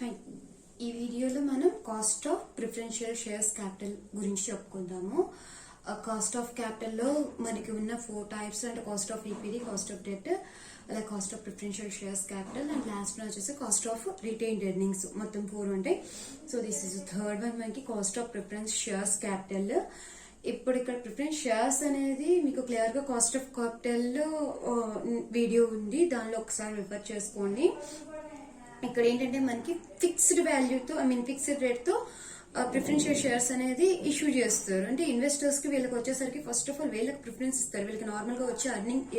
Hi, ఈ వీడియోలో మనం cost of preferential shares capital గురించి చెప్పుకుందాము. కాస్ట్ ఆఫ్ క్యాపిటల్లో మనకి ఉన్న 4 టైప్స్ అంటే cost of equity, cost of debt, అలా cost of preferential shares capital and last one వచ్చేసి కాస్ట్ ఆఫ్ రిటైన్డ్ ఎర్నింగ్స్. మొత్తం 4 ఉంటాయి. So this is third one మనకి cost of preference shares capital. ఇప్పుడు ఇక్కడ ప్రిఫరెన్స్ షేర్స్ అనేది మీకు క్లియర్ గా కాస్ట్ ఆఫ్ క్యాపిటల్ వీడియో ఉంది, దానిలో ఒకసారి రిఫర్ చేసుకోండి. ఇక్కడ ఏంటంటే మనకి ఫిక్స్డ్ వాల్యూతో ఫిక్స్డ్ రేట్ తో ప్రిఫరెన్షియల్ షేర్స్ అనేది ఇష్యూ చేస్తారు. అంటే ఇన్వెస్టర్స్ కి వీళ్ళకి వచ్చేసరికి ఫస్ట్ ఆఫ్ ఆల్ వీళ్ళకి ప్రిఫరెన్స్ ఇస్తారు. వీళ్ళకి నార్మల్ గా వచ్చే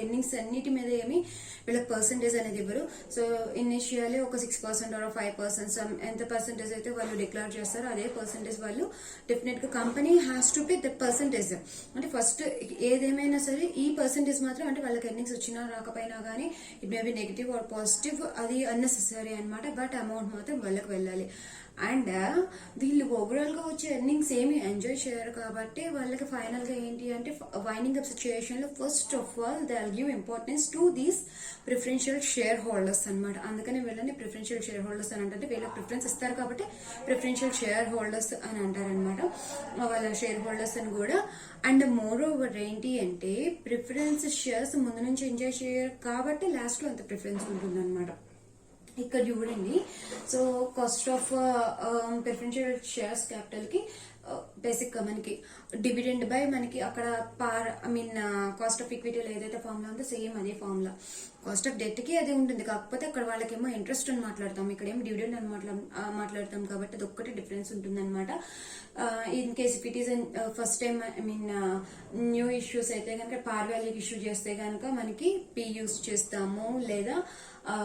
ఎర్నింగ్స్ అన్నిటి మీద ఏమి వీళ్ళకి పర్సెంటేజ్ అనేది ఇవ్వరు. సో ఇనిషియల్లీ ఒక 6% ఆర్ 5% ఎంత పర్సెంటేజ్ అయితే వాళ్ళు డిక్లేర్ చేస్తారో అదే పర్సెంటేజ్ వాళ్ళు డెఫినెట్ గా company has to pay that percentage. అంటే ఫస్ట్ ఏదేమైనా సరే ఈ పర్సెంటేజ్ మాత్రం అంటే వాళ్ళకి ఎర్నింగ్స్ వచ్చినా రాకపోయినా గానీ it may be negative or positive, అది అన్నెసెసరీ అనమాట. బట్ అమౌంట్ మాత్రం వాళ్ళకి వెళ్ళాలి. అండ్ వీళ్ళు ఓవరాల్ గా వచ్చే ఎర్నింగ్స్ ఏమి ఎంజాయ్ చేయరు కాబట్టి వాళ్ళకి ఫైనల్ గా ఏంటి అంటే వైండింగ్ అప్ సిచ్యుయేషన్ లో first of all they will give importance to these preferential share holders అనమాట. అందుకని వీళ్ళని ప్రిఫరెన్షియల్ షేర్ హోల్డర్స్ అని అంటే వీళ్ళకి ప్రిఫరెన్స్ ఇస్తారు కాబట్టి ప్రిఫరెన్షియల్ షేర్ హోల్డర్స్ అని అంటారనమాట. వాళ్ళ షేర్ హోల్డర్స్ అని కూడా. అండ్ మోర్ ఓవర్ ఏంటి అంటే ప్రిఫరెన్స్ షేర్స్ ముందు నుంచి ఎంజాయ్ చేయరు కాబట్టి లాస్ట్ లో అంత ప్రిఫరెన్స్ ఉంటుంది అనమాట. ఇక్కడ చూడండి. So cost of preferential shares capital కి బేసిక్ గా మనకి డివిడెండ్ బై మనకి అక్కడ కాస్ట్ ఆఫ్ ఈక్విటీలో ఏదైతే ఫార్ములా ఉందో సేమ్ అదే ఫార్ములా. కాస్ట్ ఆఫ్ డెట్ కి అదే ఉంటుంది, కాకపోతే అక్కడ వాళ్ళకేమో ఇంట్రెస్ట్ అని మాట్లాడతాం, ఇక్కడ ఏమో డివిడెండ్ అని మాట్లాడతాం కాబట్టి అది ఒక్కటి డిఫరెన్స్ ఉంటుంది అనమాట. In case if it is first time new issues అయితే కనుక పార్ వాల్యూకి ఇష్యూ చేస్తే కనుక మనకి పీ యూస్ చేస్తాము, లేదా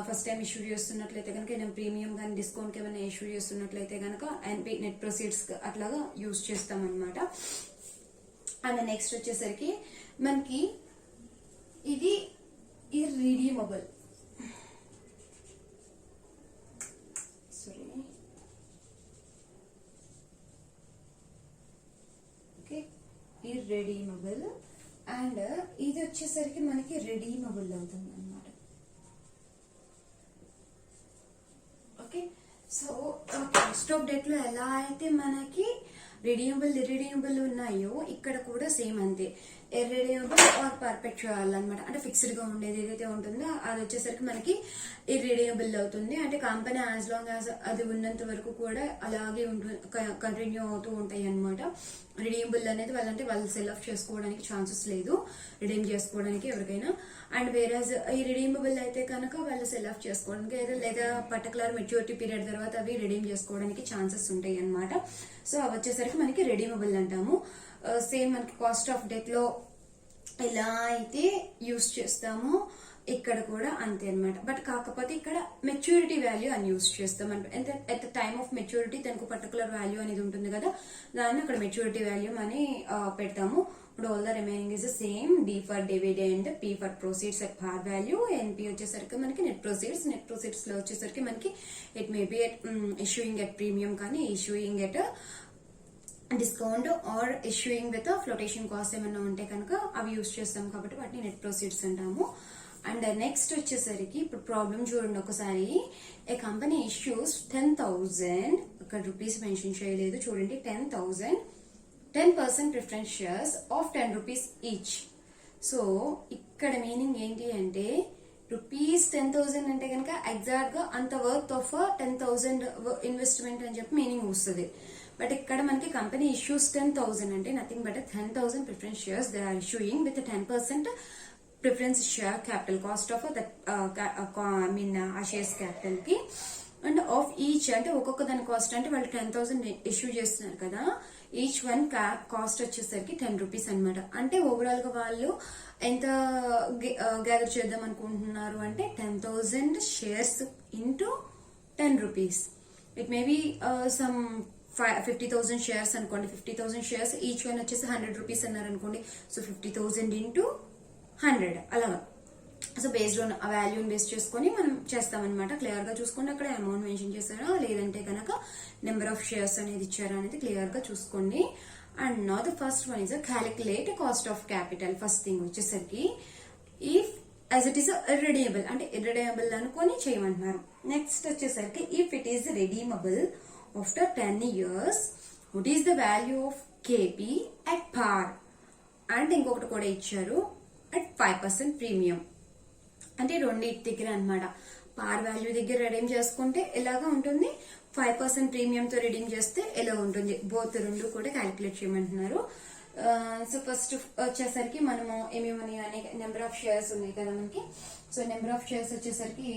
ఫస్ట్ టైం ఇష్యూ చేస్తున్నట్లయితే కనుక ఏదైనా ప్రీమియం కానీ డిస్కౌంట్ ఏమైనా ఇష్యూ చేస్తున్నట్లయితే కనుక ఎన్పి నెట్ ప్రొసీడ్స్ అట్లాగా యూజ్ చేస్తాం అనమాట. అండ్ నెక్స్ట్ వచ్చేసరికి మనకి ఇది ఇర్రిడీమబుల్, ఇర్రెడీమబుల్ అండ్ ఇది వచ్చేసరికి మనకి రెడీమబుల్ అవుతుంది అనమాట. Okay, so cost of debt లో ఎలా అయితే మనకి రెడీమబుల్ ఇర్రెడీమబుల్ ఉన్నాయో ఇక్కడ కూడా సేమ్ అంతే. ఇర్రెడీమబుల్ ఆర్ పర్పెచువల్ అనమాట. అంటే ఫిక్స్డ్ గా ఉండేది ఏదైతే ఉంటుందో అది వచ్చేసరికి మనకి ఇర్రెడీమబుల్ అవుతుంది. అంటే కంపెనీ యాజ్ లాంగ్ యాజ్ అది ఉన్నంత వరకు కూడా అలాగే కంటిన్యూ అవుతూ ఉంటాయి అనమాట. రిడీమబుల్ అనేది వాళ్ళు సెల్ ఆఫ్ చేసుకోవడానికి ఛాన్సెస్ లేదు, రిడీమ్ చేసుకోవడానికి ఎవరికైనా. అండ్ వేరేజ్ ఈ రిడీమబుల్ అయితే కనుక వాళ్ళు సెల్ ఆఫ్ చేసుకోవడానికి లేదా పర్టికులర్ మెచ్యూరిటీ పీరియడ్ తర్వాత అవి రిడీమ్ చేసుకోవడానికి ఛాన్సెస్ ఉంటాయి అనమాట. సో అవి వచ్చేసరికి మనకి రిడీమబుల్ అంటాము. సేమ్ మనకి కాస్ట్ ఆఫ్ డెట్ లో ఎలా అయితే యూస్ చేస్తామో ఇక్కడ కూడా అంతే అనమాట. బట్ కాకపోతే ఇక్కడ మెచ్యూరిటీ వాల్యూ అని యూస్ చేస్తాం అంటే at the time of maturity దానికి పర్టికులర్ వాల్యూ అనేది ఉంటుంది కదా, దాన్ని అక్కడ మెచ్యూరిటీ వాల్యూ అని పెడతాము. ఇప్పుడు all the remaining is same. D for dividend, P for proceeds at par value, NP వచ్చేసరికి మనకి నెట్ ప్రొసీడ్స్ లో వచ్చేసరికి మనకి it may be at issuing at premium కానీ issuing at discount or issuing with flotation cost ఏమైనా ఉంటే కనుక అవి యూస్ చేస్తాం కాబట్టి వాటిని నెట్ ప్రొసీడ్స్ అంటాము. అండ్ నెక్స్ట్ వచ్చేసరికి ఇప్పుడు ప్రాబ్లం చూడండి ఒకసారి. ఏ కంపెనీ ఇష్యూస్ 10,000, ఇక్కడ రూపీస్ మెన్షన్ చేయలేదు చూడండి, 10,000 10% preference shares of 10 rupees each. So ఇక్కడ మీనింగ్ ఏంటి అంటే రూపీస్ 10,000 అంటే కనుక ఎగ్జాక్ట్ గా అంత వర్త్ ఆఫ్ 10,000 ఇన్వెస్ట్మెంట్ అని చెప్పి మీనింగ్ వస్తుంది. బట్ ఇక్కడ మనకి కంపెనీ ఇష్యూస్ 10,000 అంటే nothing but 10,000 preference shares they are issuing with 10% preference share capital cost of ఆ షేర్స్ క్యాపిటల్ కి. అండ్ ఆఫ్ ఈచ్ అంటే ఒక్కొక్క దాని కాస్ట్ అంటే వాళ్ళు 10,000 ఇష్యూ చేస్తున్నారు కదా, ఈచ్ వన్ కాస్ట్ వచ్చేసరికి 10 రూపీస్ అనమాట. అంటే ఓవరాల్ గా వాళ్ళు ఎంత గ్యాదర్ చేద్దాం అనుకుంటున్నారు అంటే 10,000 shares into 10 rupees. It may be some 50,000 shares అనుకోండి, 50,000 షేర్స్ ఈచ్ వన్ వచ్చేసి 100 రూపీస్ అన్నారు అనుకోండి. సో 50,000 ఇంటూ 100 అలాగా. సో బేస్డ్ ఆన్ ఆ వాల్యూని బేస్ చేసుకొని మనం చేస్తామన్నమాట. క్లియర్ గా చూసుకోండి, అక్కడ అమౌంట్ మెన్షన్ చేస్తారా లేదంటే కనుక నెంబర్ ఆఫ్ షేర్స్ అనేది ఇచ్చారా అనేది క్లియర్ గా చూసుకోండి. And now the first one is calculate cost of capital. First thing వచ్చేసరికి ఇఫ్ యాజ్ ఇట్ ఈస్ ఇర్రెడీమబుల్ అంటే ఇర్రెడీమబుల్ అనుకొని చేయమంటున్నారు. నెక్స్ట్ వచ్చేసరికి if it is redeemable after 10 years. What is the value of KP at par? And ఇంకొకటి కూడా ఇచ్చారు at 5% premium. అంటే రెండింటి దగ్గర అనమాట. పార్ వాల్యూ దగ్గర రెడీమ్ చేసుకుంటే ఎలాగా ఉంటుంది, 5% ప్రీమియంతో రెడీమ్ చేస్తే ఎలా ఉంటుంది, బోత్ రెండు కూడా క్యాలిక్యులేట్ చేయమంటున్నారు. సో ఫస్ట్ వచ్చేసరికి మనము ఏమేమని అనేక నెంబర్ ఆఫ్ షేర్స్ ఉన్నాయి కదా మనకి. సో నెంబర్ ఆఫ్ షేర్స్ వచ్చేసరికి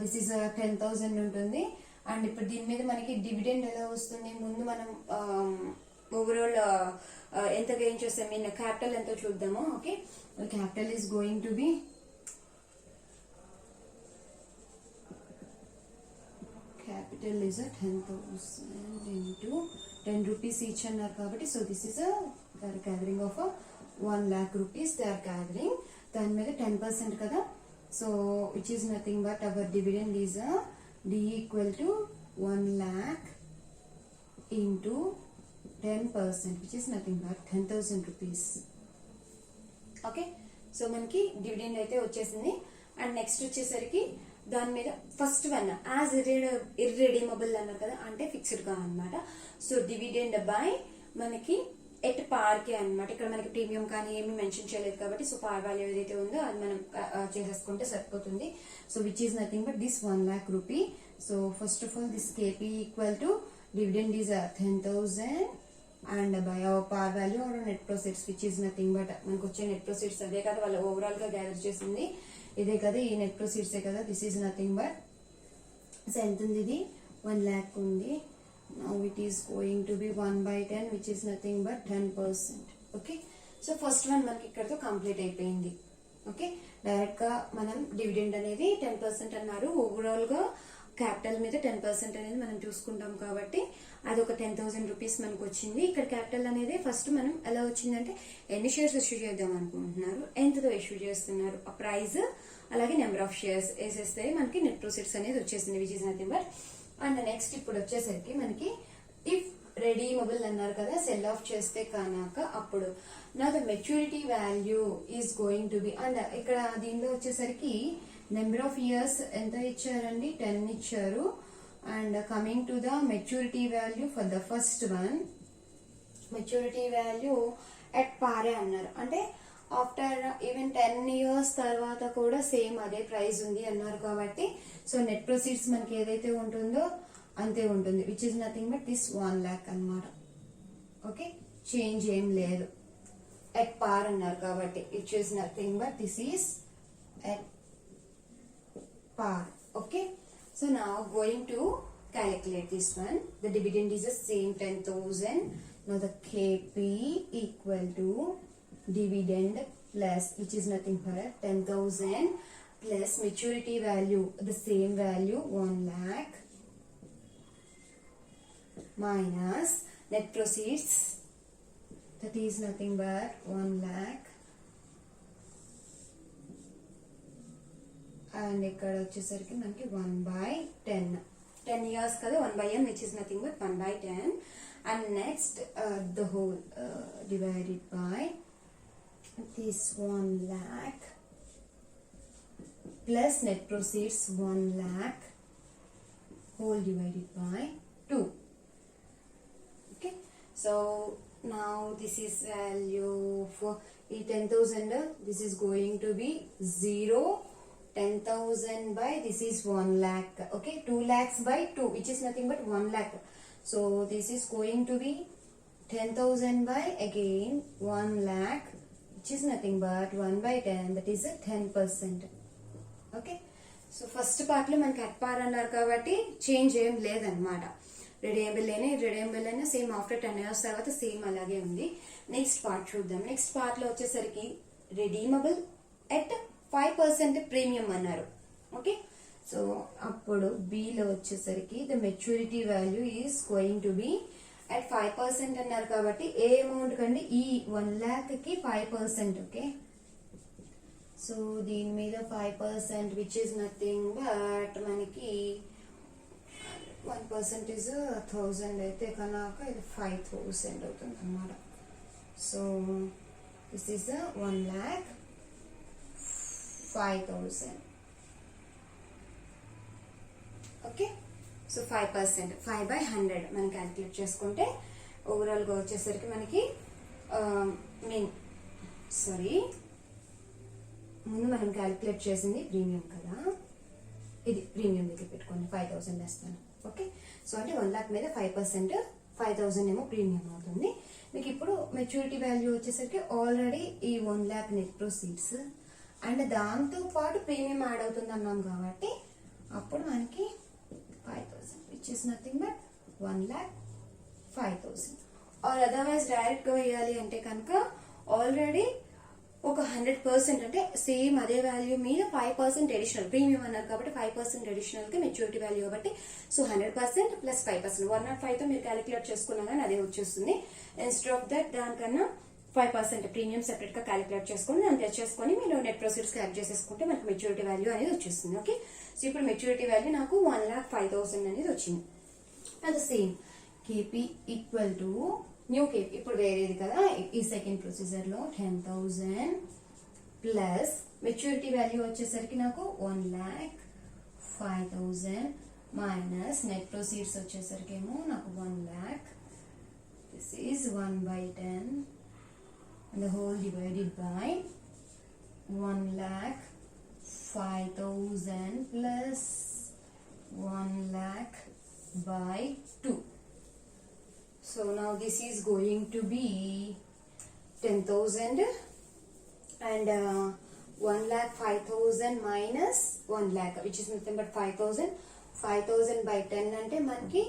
దిస్ ఈస్ 10,000 ఉంటుంది. అండ్ ఇప్పుడు దీని మీద మనకి డివిడెండ్ ఎలా వస్తుంది, ముందు మనం ఓవరాల్ ఎంత గెయిన్ చేస్తాం, మీన్ క్యాపిటల్ ఎంతో చూద్దాము. Okay, capital is going to be capital is a 10,000 into 10 rupees each అన్నారు కాబట్టి, so this is gathering of 1 lakh rupees they are gathering. దాని మీద 10% కదా, so which is nothing but our dividend is D equal to 1 lakh into 10%, which is nothing but 10,000 rupees. Okay, so మనకి dividend అయితే వచ్చేసింది. And next వచ్చేసరికి దాని మీద first one as ఇర్రెడీమబుల్ అన్నారు కదా, అంటే ఫిక్స్డ్ గా అనమాట. సో డివిడెండ్ బై మనకి ఎట్ పార్ కే అనమాట. ఇక్కడ మనకి ప్రీమియం కానీ ఏమీ మెన్షన్ చేయలేదు కాబట్టి, సో పార్ వాల్యూ ఏదైతే ఉందో అది మనం చేసేసుకుంటే సరిపోతుంది. So which is nothing but this 1 lakh rupee. So first of all this KP equal to dividend is 10,000 and by our par value our net proceeds which is nothing but మనకు వచ్చే net proceeds అదే కదా, వాళ్ళు overall గా gather చేసింది ఇదే కదా, ఈ నెట్ ప్రొసీడ్సే కదా. This is nothing but so ఎంత ఉంది, ఇది 1 lakh ఉంది. Now it is going to be 1/10 which is nothing but 10%. Okay, so first one మనకి ఇక్కడతో కంప్లీట్ అయిపోయింది. ఓకే, డైరెక్ట్ గా మనం డివిడెండ్ అనేది 10% అన్నారు. ఓవరాల్ గా క్యాపిటల్ మీద 10% అనేది మనం చూసుకుంటాం కాబట్టి అది ఒక 10,000 రూపీస్ మనకు వచ్చింది. ఇక్కడ క్యాపిటల్ అనేది ఫస్ట్ మనం ఎలా వచ్చిందంటే ఎన్ని షేర్స్ ఇష్యూ చేద్దాం అనుకుంటున్నారు, ఎంతతో ఇష్యూ చేస్తున్నారు, ఆ ప్రైస్ అలాగే నెంబర్ ఆఫ్ షేర్స్ వేసేస్తే మనకి నెట్ ప్రొసీడ్స్ అనేది వచ్చేసింది which is nothing but. And next ఇప్పుడు వచ్చేసరికి మనకి ఇఫ్ రెడీమబుల్ అన్నారు కదా, సెల్ ఆఫ్ చేస్తే కనుక అప్పుడు నా the maturity value is going to be. And ఇక్కడ దీనిలో వచ్చేసరికి నెంబర్ ఆఫ్ ఇయర్స్ ఎంత ఇచ్చారండి, 10 ఇచ్చారు. And coming to the maturity value for the first one, maturity value at పారే అన్నారు. అంటే ఆఫ్టర్ ఈవెన్ 10 years తర్వాత కూడా సేమ్ అదే ప్రైస్ ఉంది అన్నారు కాబట్టి, సో నెట్ ప్రొసీడ్స్ మనకి ఏదైతే ఉంటుందో అంతే ఉంటుంది which is nothing but this 1 lakh అన్నమాట. ఓకే, చేంజ్ ఏం లేదు, ఎట్ పార్ అన్నారు కాబట్టి which is nothing but this is at par. Okay, so now going to calculate this one. The dividend is the same 10,000. Now the KP equal to dividend plus which is nothing but 10,000 plus maturity value, the same value 1 lakh minus net proceeds, that is nothing but 1 lakh. And ఇక్కడ వచ్చేసరికి మనకి 1/10, 10 years కదా, 1/n which is nothing but 1/10. And next the whole divided by this 1 lakh plus net proceeds 1 lakh whole divided by 2. Okay, so now this is value for 10,000. This is going to be 0. 10,000 by this is 1 lakh. Okay, 2 lakhs by 2 which is nothing but 1 lakh. So this is going to be 10,000 by again 1 lakh which is nothing but 1/10, that is a 10%. Okay, so first part లో మనకి at పార్ అన్నారు కాబట్టి change ఏం లేదన్నమాట. రెడీమబుల్ అయినా same after 10 years తర్వాత same అలాగే ఉంది. నెక్స్ట్ పార్ట్ చూద్దాం. నెక్స్ట్ పార్ట్ లో వచ్చేసరికి రెడీమబుల్ ఎట్ 5% ప్రీమియం అన్నారు. ఓకే, సో అప్పుడు బిలో వచ్చేసరికి the maturity value is going to be at 5% అన్నారు కాబట్టి ఏ అమౌంట్ కండి, ఈ 1 lakh కి 5%. ఓకే, సో దీని మీద 5% విచ్ ఇస్ నథింగ్ బట్ మనకి 1% ఇస్ 1000 అయితే కనుక ఇది 5,000 అవుతుంది అన్నమాట. So this is 1,05,000. Okay, so 5%, 5/100 మనం క్యాలిక్యులేట్ చేసుకుంటే ఓవరాల్ గా వచ్చేసరికి మనకి ముందు మనం క్యాలిక్యులేట్ చేసింది ప్రీమియం కదా, ఇది ప్రీమియం దగ్గర పెట్టుకోండి 5,000 వేస్తాను. ఓకే, సో అంటే 1 lakh మీద 5% 5,000 ఏమో ప్రీమియం అవుతుంది. మీకు ఇప్పుడు మెచ్యూరిటీ వాల్యూ వచ్చేసరికి ఆల్రెడీ ఈ 1 lakh నెట్ ప్రొసీడ్స్ అండ్ దాంతో పాటు ప్రీమియం యాడ్ అవుతుంది అన్నాం కాబట్టి అప్పుడు మనకి 5,000 which is nothing but 1,05,000. Or otherwise direct గా వేయాలి అంటే కనుక ఆల్రెడీ ఒక 100% అంటే సేమ్ అదే వాల్యూ మీద 5% అడిషనల్ ప్రీమియం అన్నారు కాబట్టి 5% అడిషనల్ గా మెచ్యూరిటీ వాల్యూ కాబట్టి సో 100% ప్లస్ 5% 105 తో మీరు క్యాలిక్యులేట్ చేసుకున్నా కానీ అదే వచ్చేస్తుంది. ఇన్స్టెడ్ ఆఫ్ దట్ దానికన్నా 5% ప్రీమియం సెపరేట్ గా క్యాలిక్యులేట్ చేసుకుని దాన్ని తెచ్చేసుకొని మీరు నెట్ ప్రొసీడ్స్ యాడ్ చేసేసుకుంటే మనకి మెచ్యూరిటీ వాల్యూ అనేది వచ్చేస్తుంది. ఓకే, సో ఇప్పుడు మెచ్యూరిటీ వాల్యూ నాకు 1,05,000 అనేది వచ్చింది. అది same KP equal to new KP ఇప్పుడు వేరేది కదా, ఈ సెకండ్ ప్రొసీజర్ లో 10,000 ప్లస్ మెచ్యూరిటీ వాల్యూ వచ్చేసరికి నాకు 1,05,000 మైనస్ నెట్ ప్రొసీడ్స్ వచ్చేసరికి ఏమో నాకు 1 lakh. This is 1/10 and the whole divided by 1,05,000 plus 1 lakh by 2. So now this is going to be 10,000 and 1,05,000 minus 1 lakh which is nothing but 5,000. 5,000 by 10 అంటే మనకి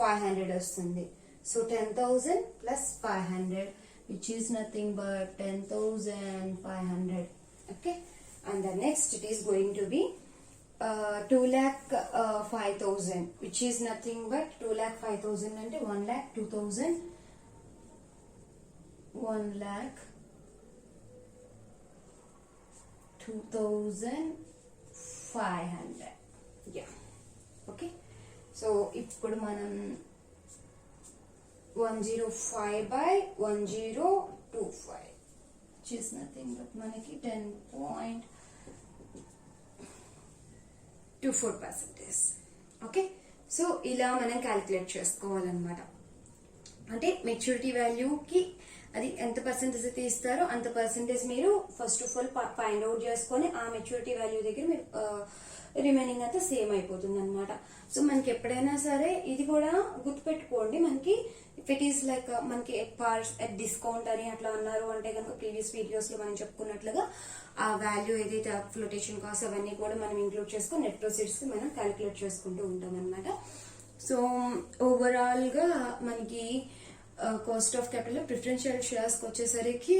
500 వస్తుంది. So 10,000 plus 500 which is nothing but 10,500. Okay, and the next it is going to be 2,05,000 which is nothing but 2,05,000 అంటే 1,02,000 1,02,500. yeah. Okay, so ఇప్పుడు మనం 105/1025 which is nothing but మనకి 10.24%. Okay, so ఇలా మనం calculate చేసుకోవాలన్నమాట. అంటే మెచ్యూరిటీ వాల్యూకి అది ఎంత పర్సెంటేజ్ అయితే ఇస్తారో అంత పర్సెంటేజ్ మీరు first of all find out చేసుకొని ఆ మెచ్యూరిటీ వాల్యూ దగ్గర మీరు రిమైనింగ్ అంతా సేమ్ అయిపోతుంది అనమాట. సో మనకి ఎప్పుడైనా సరే ఇది కూడా గుర్తుపెట్టుకోండి, మనకి ఇఫ్ ఇట్ ఈస్ లైక్ మనకి ఎట్ డిస్కౌంట్ అని అట్లా అన్నారు అంటే కనుక ప్రీవియస్ వీడియోస్ లో మనం చెప్పుకున్నట్లుగా ఆ వాల్యూ ఏదైతే ఫ్లోటేషన్ కాస్ట్ అవన్నీ కూడా మనం ఇంక్లూడ్ చేసుకొని నెట్ ప్రొసీడ్స్ కి మనం క్యాలిక్యులేట్ చేసుకుంటూ ఉంటాం అనమాట. సో ఓవరాల్ గా మనకి cost of capital preferential shares వచ్చేసరికి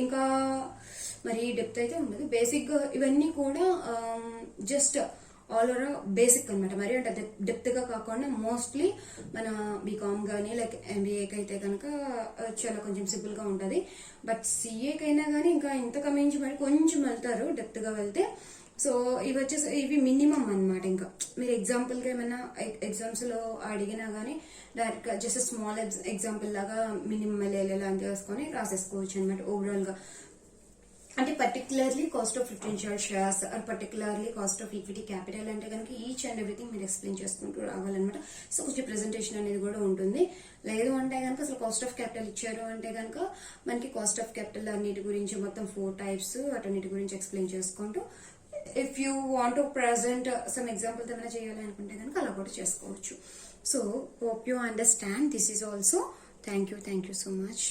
ఇంకా మరి డెప్త్ అయితే ఉండదు. బేసిక్ గా ఇవన్నీ కూడా జస్ట్ ఆల్ ఓవర్ బేసిక్ అనమాట. మరి అంటే డెప్త్ గా కాకుండా మోస్ట్లీ మన బీకామ్ గానీ లైక్ ఎంబీఏకి అయితే కనుక చాలా కొంచెం సింపుల్ గా ఉంటది. బట్ సిఏకి అయినా కానీ ఇంకా ఇంతకు మించి మరి కొంచెం వెళ్తారు డెప్త్ గా వెళ్తే. సో ఇవి వచ్చేసి ఇవి మినిమం అనమాట. ఇంకా మీరు ఎగ్జాంపుల్ గా ఏమైనా ఎగ్జామ్స్ లో అడిగినా గానీ డైరెక్ట్ గా జస్ట్ స్మాల్ ఎగ్జాంపుల్ లాగా మినిమం ఎలా అని తెలుసుకొని రాసేసుకోవచ్చు అనమాట. ఓవరాల్ గా అంటే particularly cost of preferential shares or particularly cost of equity capital అంటే కనుక ఈచ్ అండ్ ఎవ్రీథింగ్ మీరు ఎక్స్ప్లెయిన్ చేసుకుంటూ రావాలన్నమాట. సో కొంచెం ప్రెజెంటేషన్ అనేది కూడా ఉంటుంది. లేదు అంటే కనుక అసలు కాస్ట్ ఆఫ్ క్యాపిటల్ ఇచ్చారు అంటే కనుక మనకి కాస్ట్ ఆఫ్ క్యాపిటల్ అన్నిటి గురించి మొత్తం 4 types అటన్నిటి గురించి ఎక్స్ప్లెయిన్ చేసుకుంటూ if you want to present some example ఏమైనా చేయాలి అనుకుంటే కనుక అలా కూడా చేసుకోవచ్చు. So hope you understand this is also. Thank you so much.